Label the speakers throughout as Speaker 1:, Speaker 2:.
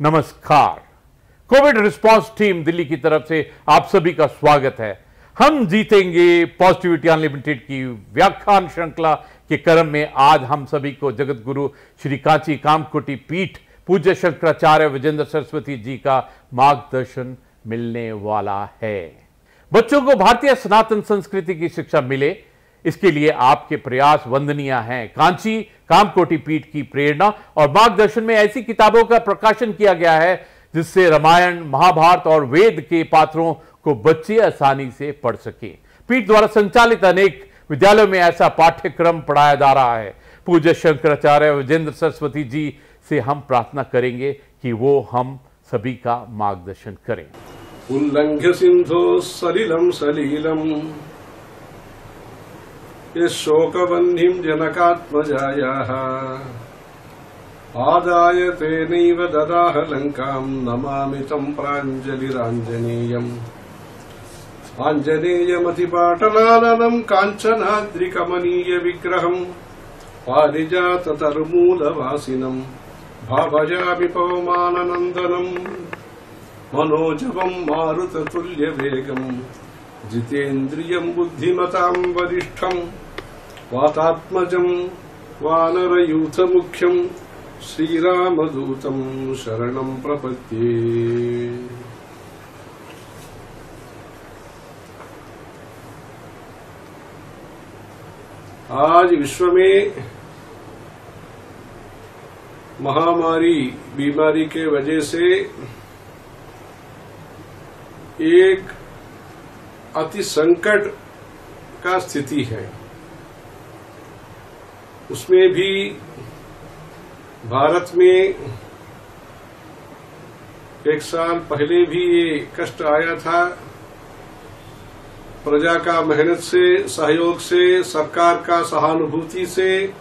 Speaker 1: नमस्कार। Covid response team Delhi की तरफ से आप सभी का स्वागत है। हम जीतेंगे पॉजिटिविटी अनलिमिटेड की व्याख्यान श्रृंखला के क्रम में आज हम सभी को जगत गुरु श्री कांची कामकोटि पीठ पूज्य शंकराचार्य विजेंद्र सरस्वती जी का मार्गदर्शन मिलने वाला है। बच्चों को भारतीय सनातन संस्कृति की शिक्षा मिले, इसके लिए आपके प्रयास वंदनीय हैं। कांची कामकोटि पीठ की प्रेरणा और मार्गदर्शन में ऐसी किताबों का प्रकाशन किया गया है जिससे रामायण, महाभारत और वेद के पात्रों को बच्चे आसानी से पढ़ सके। पीठ द्वारा संचालित अनेक विद्यालयों में ऐसा पाठ्यक्रम पढ़ाया जा रहा है। पूज्य शंकराचार्य विजेंद्र सरस्वती जी से हम प्रार्थना करेंगे कि वो हम सभी का मार्गदर्शन करें।
Speaker 2: उल्लंघ्य सिंधो सलिलम सलीलम ये शोकबन्धिं जनकात्मजायाः आदाय तेनैव ददाह लंकां नमामि तं प्राञ्जलिराञ्जनेयम् आञ्जनेयमतिपाटलाननं काञ्चनाद्रिकमनीय विग्रहं पारिजाततरुमूलवासिनं भावयामि पवमाननन्दनं मनोजवं मारुततुल्यवेगं जितेन्द्रियं बुद्धिमतां वरिष्ठं वातात्मजं वानरयूथमुख्यं श्रीरामदूतं शरणं प्रपद्ये। आज विश्व में महामारी बीमारी के वजह से एक अति संकट का स्थिति है। उसमें भी भारत में एक साल पहले भी ये कष्ट आया था। प्रजा का मेहनत से, सहयोग से, सरकार का सहानुभूति से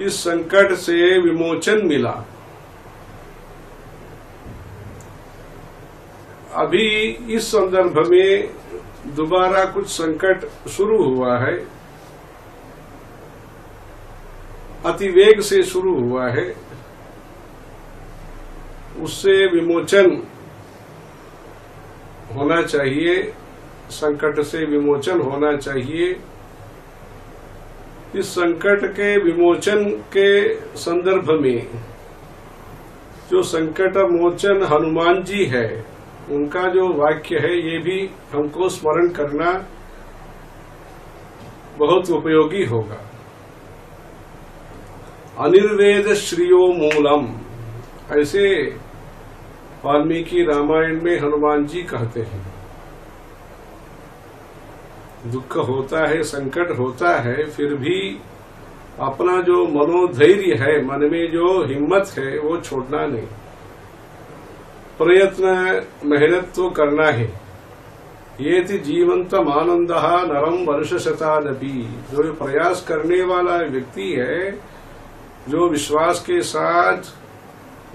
Speaker 2: इस संकट से विमोचन मिला। अभी इस संदर्भ में दोबारा कुछ संकट शुरू हुआ है, अतिवेग से शुरू हुआ है। उससे विमोचन होना चाहिए, संकट से विमोचन होना चाहिए। इस संकट के विमोचन के संदर्भ में जो संकट मोचन हनुमान जी है, उनका जो वाक्य है ये भी हमको स्मरण करना बहुत उपयोगी होगा। अनिर्वेद श्रियो मूलम, ऐसे वाल्मीकि रामायण में हनुमान जी कहते हैं। दुख होता है, संकट होता है, फिर भी अपना जो मनोधैर्य है, मन में जो हिम्मत है, वो छोड़ना नहीं। प्रयत्न, मेहनत तो करना है। ये थी जीवंतम आनंदः नरम वर्षशतानपि। जो प्रयास करने वाला व्यक्ति है, जो विश्वास के साथ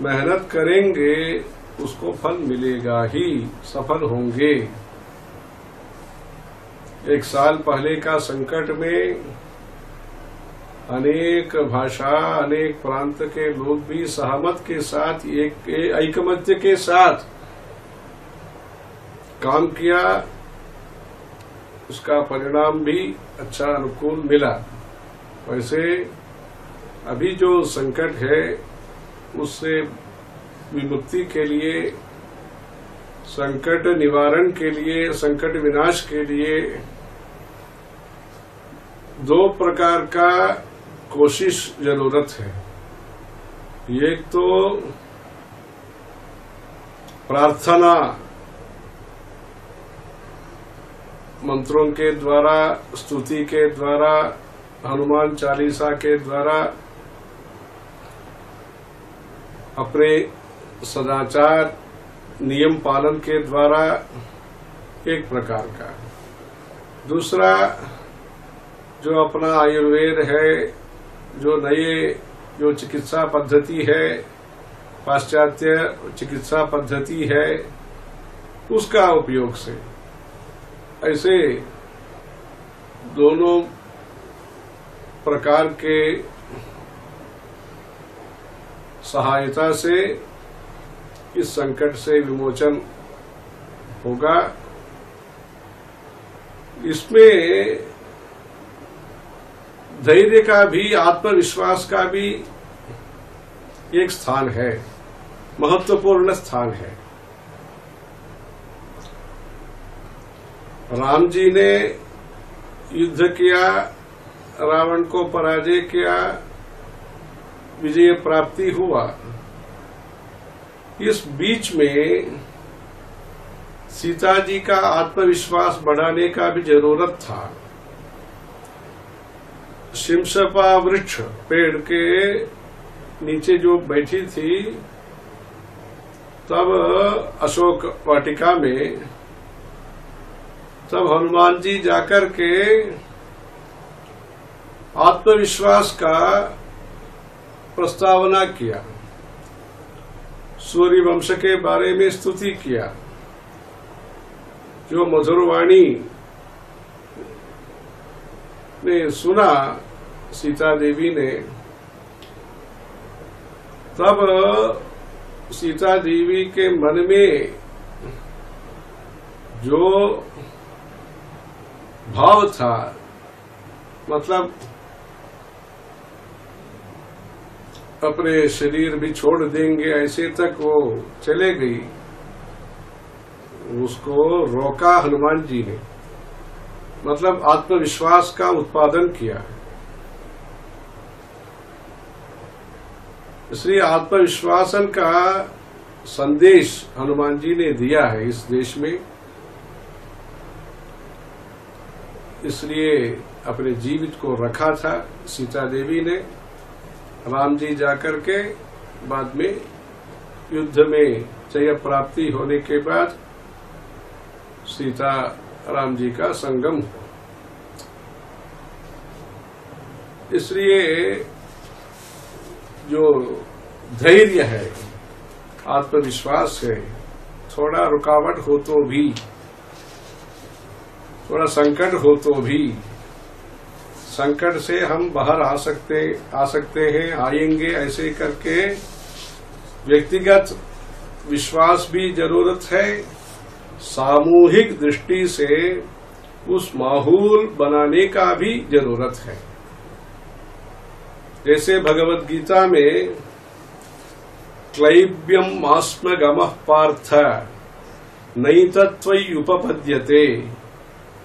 Speaker 2: मेहनत करेंगे, उसको फल मिलेगा ही, सफल होंगे। एक साल पहले का संकट में अनेक भाषा, अनेक प्रांत के लोग भी सहमत के साथ, एक ऐकमत्य के साथ काम किया। उसका परिणाम भी अच्छा अनुकूल मिला। वैसे अभी जो संकट है, उससे विमुक्ति के लिए, संकट निवारण के लिए, संकट विनाश के लिए दो प्रकार का कोशिश जरूरत है। एक तो प्रार्थना मंत्रों के द्वारा, स्तुति के द्वारा, हनुमान चालीसा के द्वारा, अपने सदाचार नियम पालन के द्वारा, एक प्रकार का। दूसरा जो अपना आयुर्वेद है, जो चिकित्सा पद्धति है, पाश्चात्य चिकित्सा पद्धति है, उसका उपयोग से। ऐसे दोनों प्रकार के सहायता से इस संकट से विमोचन होगा। इसमें धैर्य का भी, आत्मविश्वास का भी एक स्थान है, महत्वपूर्ण स्थान है। राम जी ने युद्ध किया, रावण को पराजय किया, विजय प्राप्ति हुआ। इस बीच में सीता जी का आत्मविश्वास बढ़ाने का भी जरूरत था। शिमशपा वृक्ष पेड़ के नीचे जो बैठी थी, तब अशोक वाटिका में, तब हनुमान जी जाकर के आत्मविश्वास का प्रस्तावना किया, सूर्य वंश के बारे में स्तुति किया। जो मधुरवाणी ने सुना सीता देवी ने, तब सीता देवी के मन में जो भाव था, मतलब अपने शरीर भी छोड़ देंगे ऐसे तक वो चले गई, उसको रोका हनुमान जी ने, मतलब आत्मविश्वास का उत्पादन किया। इसलिए आत्मविश्वासन का संदेश हनुमान जी ने दिया है इस देश में। इसलिए अपने जीवित को रखा था सीता देवी ने। राम जी जाकर के बाद में युद्ध में जय प्राप्ति होने के बाद सीता राम जी का संगम हुआ। इसलिए जो धैर्य है, आत्मविश्वास है, थोड़ा रुकावट हो तो भी, थोड़ा संकट हो तो भी, संकट से हम बाहर आ सकते हैं, आएंगे, ऐसे करके व्यक्तिगत विश्वास भी जरूरत है। सामूहिक दृष्टि से उस माहौल बनाने का भी जरूरत है। जैसे भगवत गीता में क्लैब्यम मास्म गमः पार्थ नैतत्वयुपपद्यते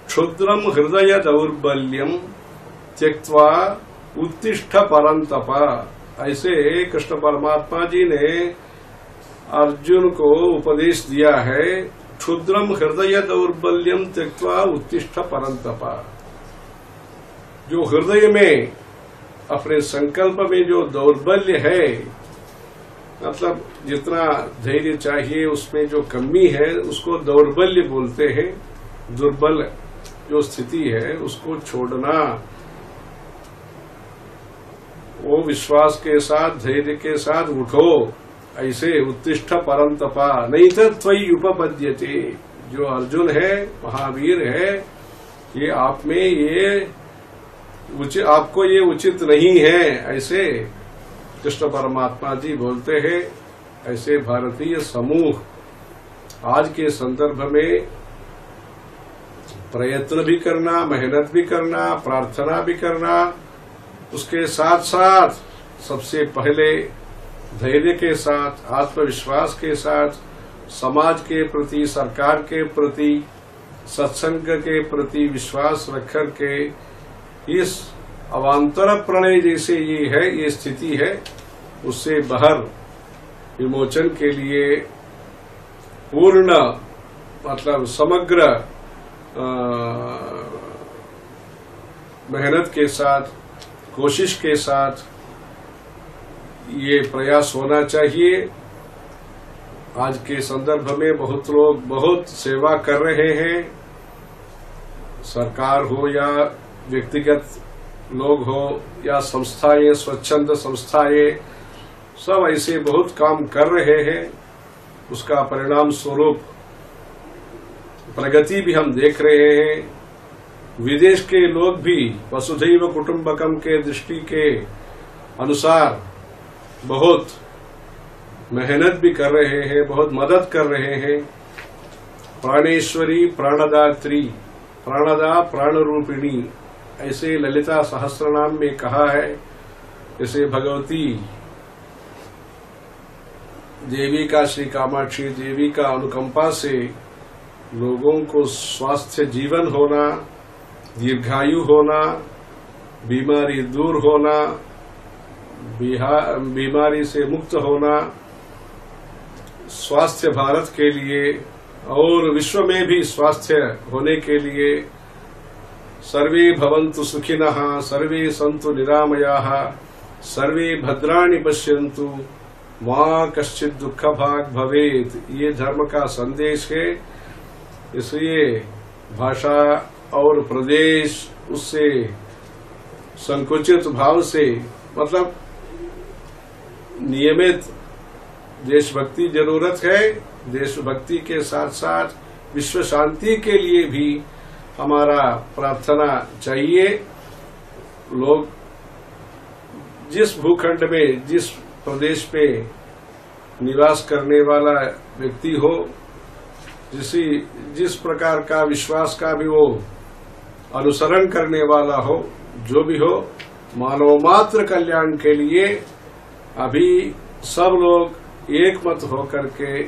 Speaker 2: क्षुद्रम हृदय दौर्बल्यम त्यक्त्वा उत्तिष्ठ परंतप। ऐसे कृष्ण परमात्मा जी ने अर्जुन को उपदेश दिया है, क्षुद्रम हृदय दौर्बल्यम त्यक्त्वा उत्तिष्ठ परंतप। जो हृदय में, अपने संकल्प में जो दौर्बल्य है, मतलब जितना धैर्य चाहिए उसमें जो कमी है उसको दौर्बल्य बोलते हैं। दुर्बल जो स्थिति है उसको छोड़ना, वो विश्वास के साथ, धैर्य के साथ उठो, ऐसे उत्तिष्ठ परंतपा नहीं तो त्वयि उपपद्यते। जो अर्जुन है, महावीर है, ये आप में ये आपको ये उचित नहीं है, ऐसे कृष्ण परमात्मा जी बोलते हैं। ऐसे भारतीय समूह आज के संदर्भ में प्रयत्न भी करना, मेहनत भी करना, प्रार्थना भी करना, उसके साथ साथ सबसे पहले धैर्य के साथ, आत्मविश्वास के साथ, समाज के प्रति, सरकार के प्रति, सत्संग के प्रति विश्वास रखकर के इस अवांतर प्रलय जैसे ये है, ये स्थिति है, उससे बाहर विमोचन के लिए पूर्ण, मतलब समग्र मेहनत के साथ, कोशिश के साथ ये प्रयास होना चाहिए। आज के संदर्भ में बहुत लोग बहुत सेवा कर रहे हैं, सरकार हो या व्यक्तिगत लोग हो या संस्थाएं, स्वच्छंद संस्थाएं, सब ऐसे बहुत काम कर रहे हैं। उसका परिणाम स्वरूप प्रगति भी हम देख रहे हैं। विदेश के लोग भी वसुधैव कुटुंबकम के दृष्टि के अनुसार बहुत मेहनत भी कर रहे हैं, बहुत मदद कर रहे हैं। प्राणेश्वरी, प्राणदात्री, प्राणदा, प्राण रूपिणी, ऐसे ललिता सहस्त्रनाम में कहा है। जैसे भगवती देवी का, श्री कामाक्षी देवी का अनुकंपा से लोगों को स्वास्थ्य जीवन होना, दीर्घायु होना, बीमारी दूर होना, बीमारी से मुक्त होना, स्वास्थ्य भारत के लिए और विश्व में भी स्वास्थ्य होने के लिए, सर्वे भवन्तु सुखिनः, सर्वे सन्तु निरामयाः, सर्वे भद्राणि पश्यन्तु, मां कश्चित् दुःखभाग् भवेत्, ये धर्म का संदेश है। इसलिए भाषा और प्रदेश उससे संकुचित भाव से, मतलब नियमित देशभक्ति जरूरत है। देशभक्ति के साथ साथ विश्व शांति के लिए भी हमारा प्रार्थना चाहिए। लोग जिस भूखंड में, जिस प्रदेश में निवास करने वाला व्यक्ति हो, जिस प्रकार का विश्वास का भी वो अनुसरण करने वाला हो, जो भी हो, मानव मात्र कल्याण के लिए अभी सब लोग एक मत होकर के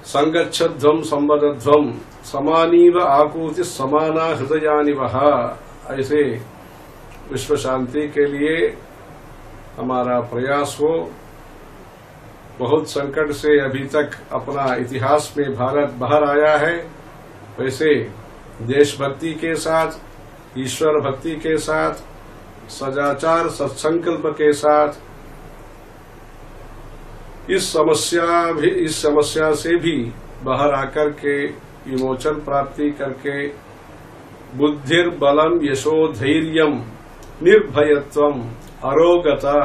Speaker 2: संगच्छध्वम संवदध्वम समानीव आकूति समाना हृदयानिवह, ऐसे विश्व शांति के लिए हमारा प्रयास हो। बहुत संकट से अभी तक अपना इतिहास में भारत बाहर आया है। वैसे देशभक्ति के साथ, ईश्वर भक्ति के साथ, सदाचार सत्संकल्प के साथ इस समस्या से भी बाहर आकर के विमोचन प्राप्ति करके बुद्धिर्बलम यशो धैर्यम निर्भयत्वम अरोगता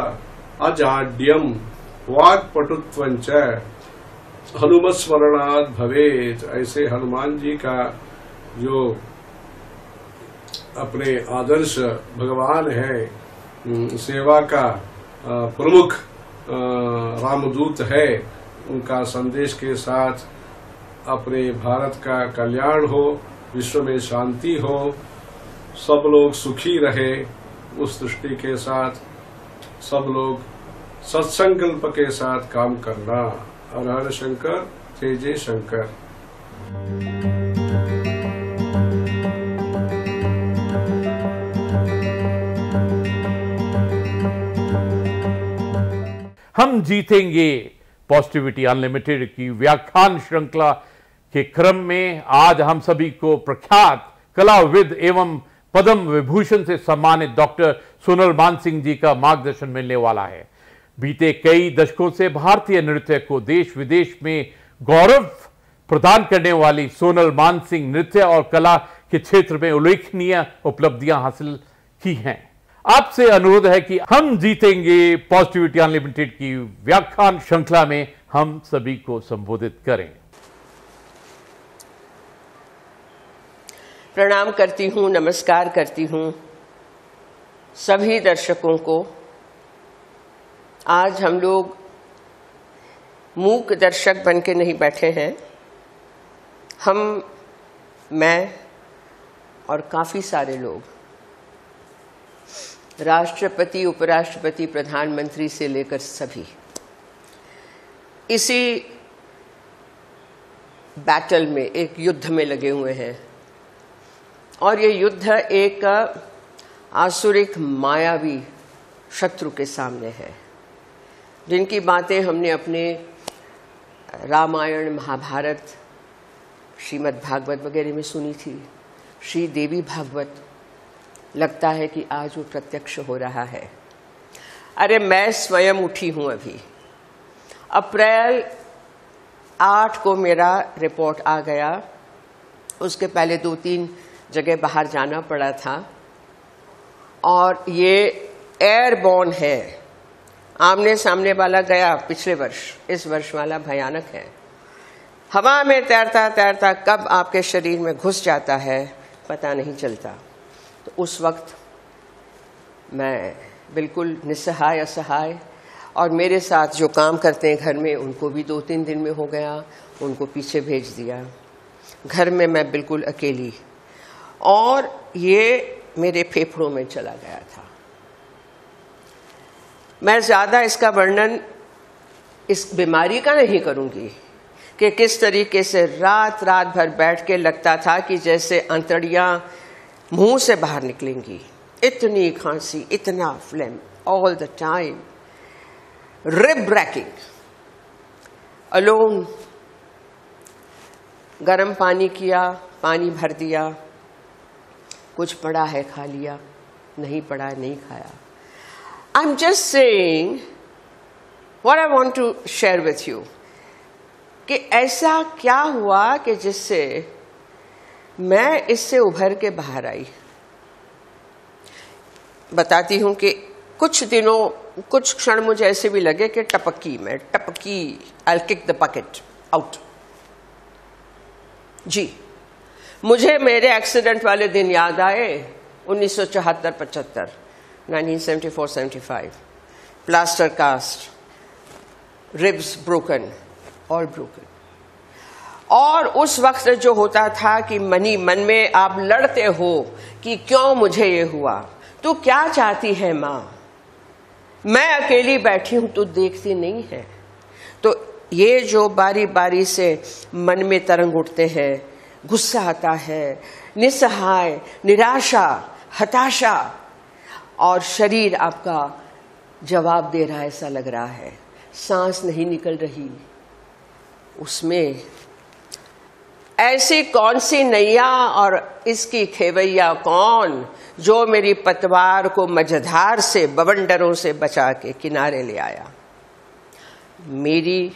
Speaker 2: अजाड्यम वाक्पटुत्वंच हनुमत्स्मरणात् भवेत्, ऐसे हनुमान जी का जो अपने आदर्श भगवान है, सेवा का प्रमुख रामदूत है, उनका संदेश के साथ अपने भारत का कल्याण हो, विश्व में शांति हो, सब लोग सुखी रहे, उस दृष्टि के साथ सब लोग सत्संकल्प के साथ काम करना। हर हर शंकर, जय जय शंकर।
Speaker 1: हम जीतेंगे पॉजिटिविटी अनलिमिटेड की व्याख्यान श्रृंखला के क्रम में आज हम सभी को प्रख्यात कलाविद एवं पद्म विभूषण से सम्मानित डॉक्टर सोनल मानसिंह जी का मार्गदर्शन मिलने वाला है। बीते कई दशकों से भारतीय नृत्य को देश विदेश में गौरव प्रदान करने वाली सोनल मानसिंह नृत्य और कला के क्षेत्र में उल्लेखनीय उपलब्धियां हासिल की हैं। आपसे अनुरोध है कि हम जीतेंगे पॉजिटिविटी अनलिमिटेड की व्याख्यान श्रृंखला में हम सभी को संबोधित करें।
Speaker 3: प्रणाम करती हूँ, नमस्कार करती हूँ सभी दर्शकों को। आज हम लोग मूक दर्शक बन के नहीं बैठे हैं, मैं और काफ़ी सारे लोग, राष्ट्रपति, उपराष्ट्रपति, प्रधानमंत्री से लेकर सभी इसी बैटल में, एक युद्ध में लगे हुए हैं। और ये युद्ध एक आसुरिक मायावी शत्रु के सामने है, जिनकी बातें हमने अपने रामायण, महाभारत, श्रीमद् भागवत वगैरह में सुनी थी। श्री देवी भागवत लगता है कि आज वो प्रत्यक्ष हो रहा है। अरे मैं स्वयं उठी हूँ अभी। अप्रैल 8 को मेरा रिपोर्ट आ गया। उसके पहले 2-3 जगह बाहर जाना पड़ा था। और ये एयरबोर्न है, आमने सामने वाला गया पिछले वर्ष, इस वर्ष वाला भयानक है। हवा में तैरता तैरता कब आपके शरीर में घुस जाता है पता नहीं चलता। तो उस वक्त मैं बिल्कुल निस्सहाय, असहाय और मेरे साथ जो काम करते हैं घर में उनको भी 2-3 दिन में हो गया, उनको पीछे भेज दिया। घर में मैं बिल्कुल अकेली, और ये मेरे फेफड़ों में चला गया था। मैं ज़्यादा इसका वर्णन इस बीमारी का नहीं करूंगी कि किस तरीके से रात रात भर बैठ के लगता था कि जैसे अंतड़ियां मुंह से बाहर निकलेंगी। इतनी खांसी, इतना phlegm all the time, rib breaking, alone. गर्म पानी किया, पानी भर दिया, कुछ पड़ा है खा लिया, नहीं पड़ा है नहीं खाया। I'm just saying what I want to share with you कि ऐसा क्या हुआ कि जिससे मैं इससे उभर के बाहर आई। बताती हूं कि कुछ दिनों, कुछ क्षण मुझे ऐसे भी लगे कि टपकी, I'll kick the bucket out। जी, मुझे मेरे एक्सीडेंट वाले दिन याद आए, 1974-75, 1974-75, plaster cast, ribs broken, all broken. और उस वक्त जो होता था कि मन में आप लड़ते हो कि क्यों मुझे ये हुआ, तू क्या चाहती है माँ, मैं अकेली बैठी हूं, तू देखती नहीं है। तो ये जो बारी बारी से मन में तरंग उठते हैं, गुस्सा आता है, निस्सहाय, निराशा, हताशा, और शरीर आपका जवाब दे रहा है, ऐसा लग रहा है, सांस नहीं निकल रही। उसमें ऐसी कौन सी नैया और इसकी खेवैया कौन जो मेरी पतवार को मझधार से, बवंडरों से बचा के किनारे ले आया। मेरी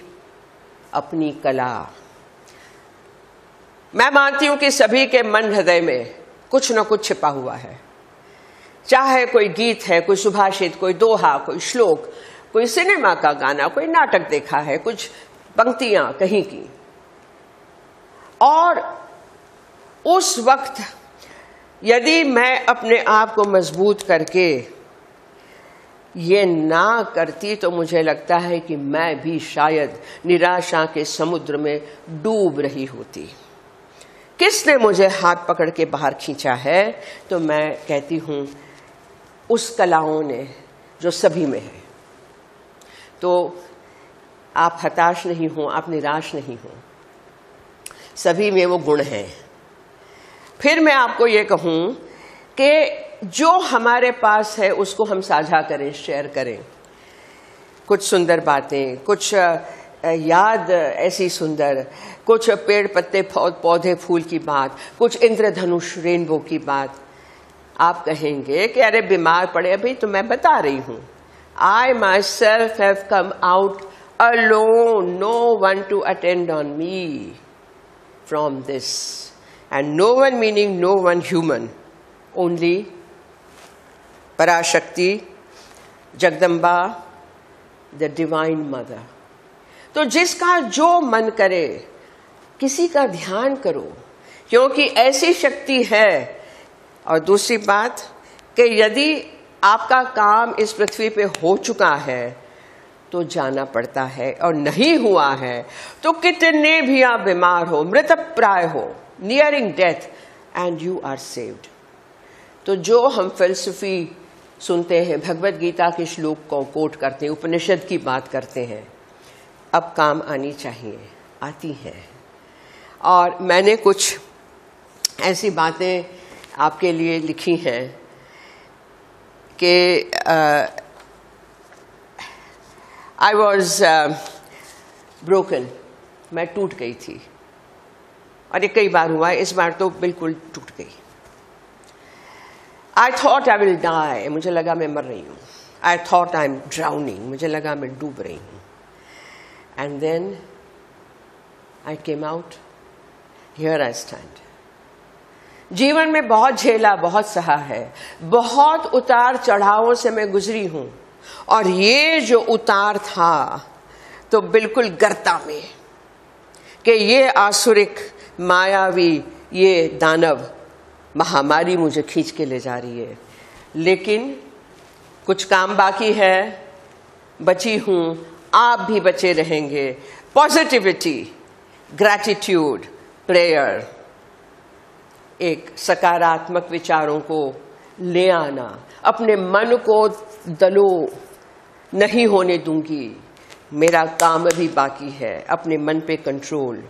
Speaker 3: अपनी कला। मैं मानती हूं कि सभी के मन हृदय में कुछ न कुछ छिपा हुआ है, चाहे कोई गीत है, कोई सुभाषित, कोई दोहा, कोई श्लोक, कोई सिनेमा का गाना, कोई नाटक देखा है, कुछ पंक्तियां कहीं की। और उस वक्त यदि मैं अपने आप को मजबूत करके ये ना करती तो मुझे लगता है कि मैं भी शायद निराशा के समुद्र में डूब रही होती। किसने मुझे हाथ पकड़ के बाहर खींचा है? तो मैं कहती हूं उस कलाओं ने जो सभी में है। तो आप हताश नहीं हो, आप निराश नहीं हो, सभी में वो गुण हैं। फिर मैं आपको ये कहूं कि जो हमारे पास है उसको हम साझा करें, शेयर करें। कुछ सुंदर बातें, कुछ याद ऐसी सुंदर, कुछ पेड़ पत्ते पौधे फूल की बात, कुछ इंद्रधनुष रेनबो की बात। आप कहेंगे कि अरे बीमार पड़े, अभी तो मैं बता रही हूं, I myself have come out alone, no one to attend on me from this, and no one meaning no one human, only Parashakti, Jagdamba, the Divine Mother। तो जिसका जो मन करे किसी का ध्यान करो, क्योंकि ऐसी शक्ति है। और दूसरी बात कि यदि आपका काम इस पृथ्वी पे हो चुका है तो जाना पड़ता है, और नहीं हुआ है तो कितने भी आप बीमार हो, मृतप्राय हो, nearing death, and you are saved. तो जो हम फिलसफी सुनते हैं, भगवत गीता के श्लोक को कोट करते हैं, उपनिषद की बात करते हैं, अब काम आनी चाहिए, आती है। और मैंने कुछ ऐसी बातें आपके लिए लिखी हैं कि आई वॉज ब्रोकन, मैं टूट गई थी, और ये कई बार हुआ है, इस बार तो बिल्कुल टूट गई। I thought I will die, मुझे लगा मैं मर रही हूँ। I thought I am drowning, मुझे लगा मैं डूब रही हूँ। And then I came out, here I stand. जीवन में बहुत झेला, बहुत सहा है, बहुत उतार चढ़ावों से मैं गुजरी हूं, और ये जो उतार था तो बिल्कुल गर्ता में कि ये आसुरिक, मायावी, ये दानव महामारी मुझे खींच के ले जा रही है। लेकिन कुछ काम बाकी है, बची हूँ, आप भी बचे रहेंगे। पॉजिटिविटी, ग्रैटिट्यूड, प्रेयर, एक सकारात्मक विचारों को ले आना, अपने मन को दलो नहीं होने दूंगी, मेरा काम अभी बाकी है, अपने मन पे कंट्रोल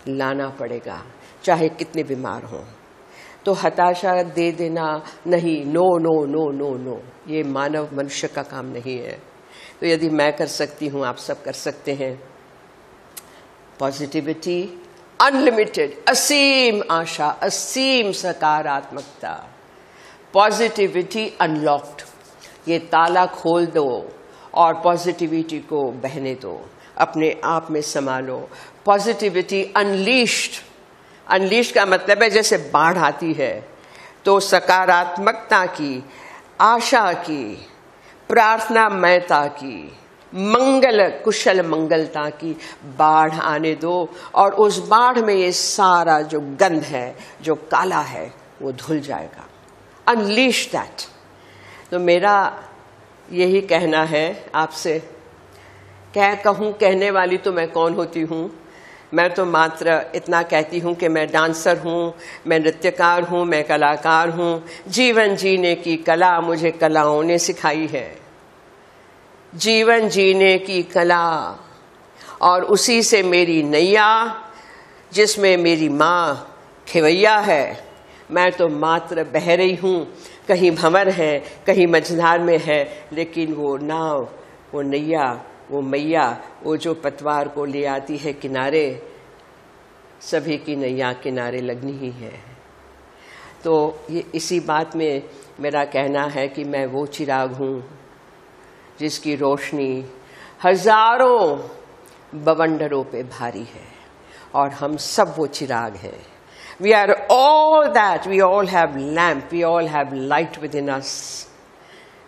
Speaker 3: लाना पड़ेगा चाहे कितने बीमार हों। तो हताशा दे देना नहीं, no no no no no, ये मानव मनुष्य का काम नहीं है। तो यदि मैं कर सकती हूँ, आप सब कर सकते हैं। पॉजिटिविटी, अनलिमिटेड, असीम आशा, असीम सकारात्मकता। पॉजिटिविटी अनलॉक्ड, ये ताला खोल दो और पॉजिटिविटी को बहने दो, अपने आप में संभालो। पॉजिटिविटी अनलीश्ड, अनलीश का मतलब है जैसे बाढ़ आती है तो सकारात्मकता की, आशा की, प्रार्थनामयता की, मंगल कुशल मंगलता की बाढ़ आने दो और उस बाढ़ में ये सारा जो गंध है, जो काला है, वो धुल जाएगा। Unleash that. तो मेरा यही कहना है आपसे। क्या कहूँ, कहने वाली तो मैं कौन होती हूँ। मैं तो मात्र इतना कहती हूँ कि मैं डांसर हूँ, मैं नृत्यकार हूँ, मैं कलाकार हूँ। जीवन जीने की कला मुझे कलाओं ने सिखाई है, जीवन जीने की कला, और उसी से मेरी नैया, जिसमें मेरी माँ खेवैया है। मैं तो मात्र बह रही हूँ, कहीं भंवर है, कहीं मझधार में है, लेकिन वो नाव, वो नैया, वो मैया, वो जो पतवार को ले आती है किनारे, सभी की नैया किनारे लगनी ही है। तो ये इसी बात में मेरा कहना है कि मैं वो चिराग हूँ जिसकी रोशनी हजारों बवंडरों पे भारी है, और हम सब वो चिराग हैं। We are all that, we all have lamp, we all have light within us.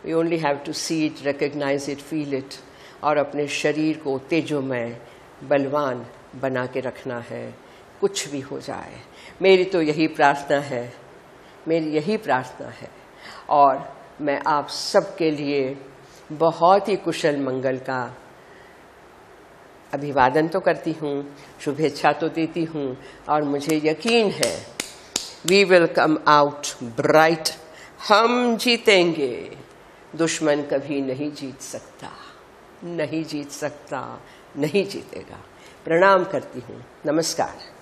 Speaker 3: We only have to see it, recognize it, feel it, और अपने शरीर को तेजोमय, बलवान बना के रखना है, कुछ भी हो जाए। मेरी तो यही प्रार्थना है, मेरी यही प्रार्थना है। और मैं आप सबके लिए बहुत ही कुशल मंगल का अभिवादन तो करती हूँ, शुभेच्छा तो देती हूँ, और मुझे यकीन है we will come out bright. हम जीतेंगे, दुश्मन कभी नहीं जीत सकता, नहीं जीत सकता, नहीं जीतेगा। प्रणाम करती हूँ, नमस्कार।